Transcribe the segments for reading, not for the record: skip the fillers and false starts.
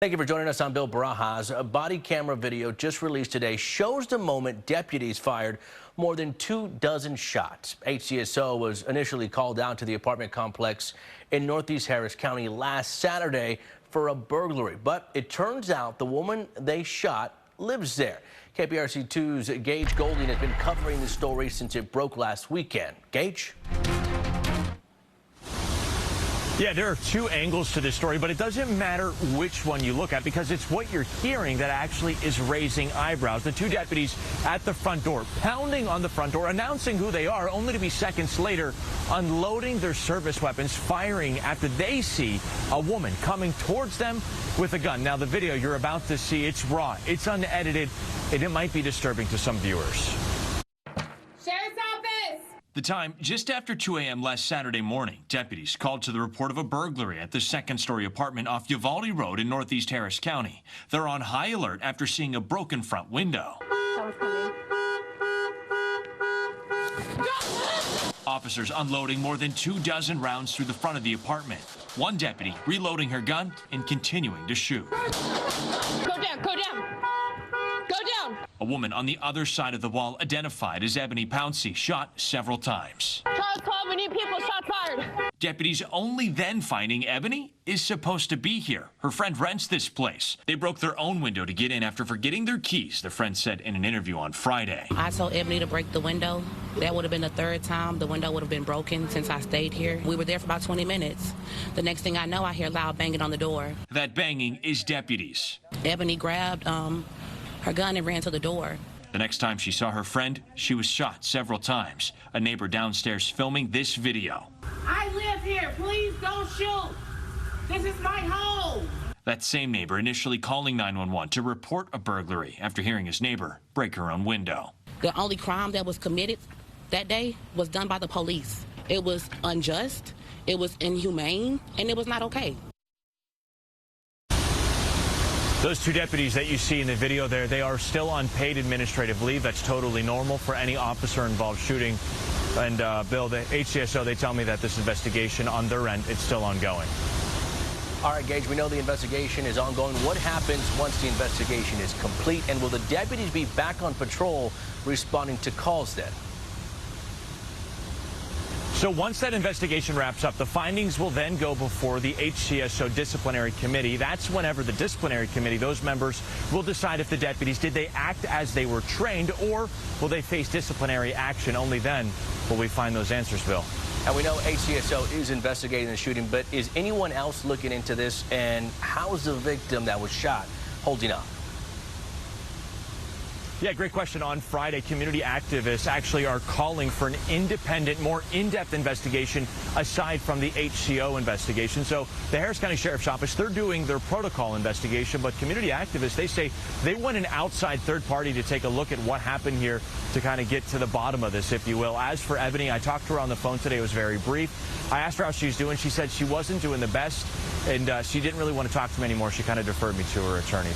Thank you for joining us. I'm Bill Barajas. A body camera video just released today shows the moment deputies fired more than 24 shots. HCSO was initially called out to the apartment complex in Northeast Harris County last Saturday for a burglary, but it turns out the woman they shot lives there. KPRC-2's Gage Goulding has been covering the story since it broke last weekend. Gage? Yeah, there are two angles to this story, but it doesn't matter which one you look at because it's what you're hearing that actually is raising eyebrows. The two deputies at the front door, pounding on the front door, announcing who they are, only to be seconds later unloading their service weapons, firing after they see a woman coming towards them with a gun. Now, the video you're about to see, it's raw, it's unedited, and it might be disturbing to some viewers. The time, just after 2 a.m. last Saturday morning, deputies called to the report of a burglary at the second-story apartment off Uvalde Road in Northeast Harris County. They're on high alert after seeing a broken front window. Officers unloading more than 24 rounds through the front of the apartment. One deputy reloading her gun and continuing to shoot. Go down, go down. Go down! A woman on the other side of the wall, identified as Ebony Pouncey, shot several times. Charles 12, we need people, shots fired. Deputies only then finding Ebony is supposed to be here. Her friend rents this place. They broke their own window to get in after forgetting their keys, the friend said in an interview on Friday. I told Ebony to break the window. That would have been the third time the window would have been broken since I stayed here. We were there for about 20 minutes. The next thing I know, I hear loud banging on the door. That banging is deputies. Ebony grabbed her gun and ran to the door. The next time she saw her friend, she was shot several times. A neighbor downstairs filming this video. I live here. Please don't shoot. This is my home. That same neighbor initially calling 911 to report a burglary after hearing his neighbor break her own window. The only crime that was committed that day was done by the police. It was unjust, it was inhumane, and it was not okay. Those two deputies that you see in the video there, they are still on paid administrative leave. That's totally normal for any officer-involved shooting. And, Bill, the HCSO, they tell me that this investigation on their end, it's still ongoing. All right, Gage, we know the investigation is ongoing. What happens once the investigation is complete? And will the deputies be back on patrol responding to calls then? So once that investigation wraps up, the findings will then go before the HCSO disciplinary committee. That's whenever the disciplinary committee, those members will decide if the deputies, did they act as they were trained, or will they face disciplinary action? Only then will we find those answers, Bill. And we know HCSO is investigating the shooting, but is anyone else looking into this? And how's the victim that was shot holding up? Yeah, great question. On Friday, community activists actually are calling for an independent, more in-depth investigation aside from the HCO investigation. So the Harris County Sheriff's Office, they're doing their protocol investigation, but community activists, they say they want an outside third party to take a look at what happened here to kind of get to the bottom of this, if you will. As for Ebony, I talked to her on the phone today. It was very brief. I asked her how she's doing. She said she wasn't doing the best, and she didn't really want to talk to me anymore. She kind of deferred me to her attorney.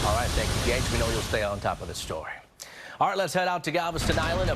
All right, thank you, Gage. We know you'll stay on top of the story. All right, let's head out to Galveston Island.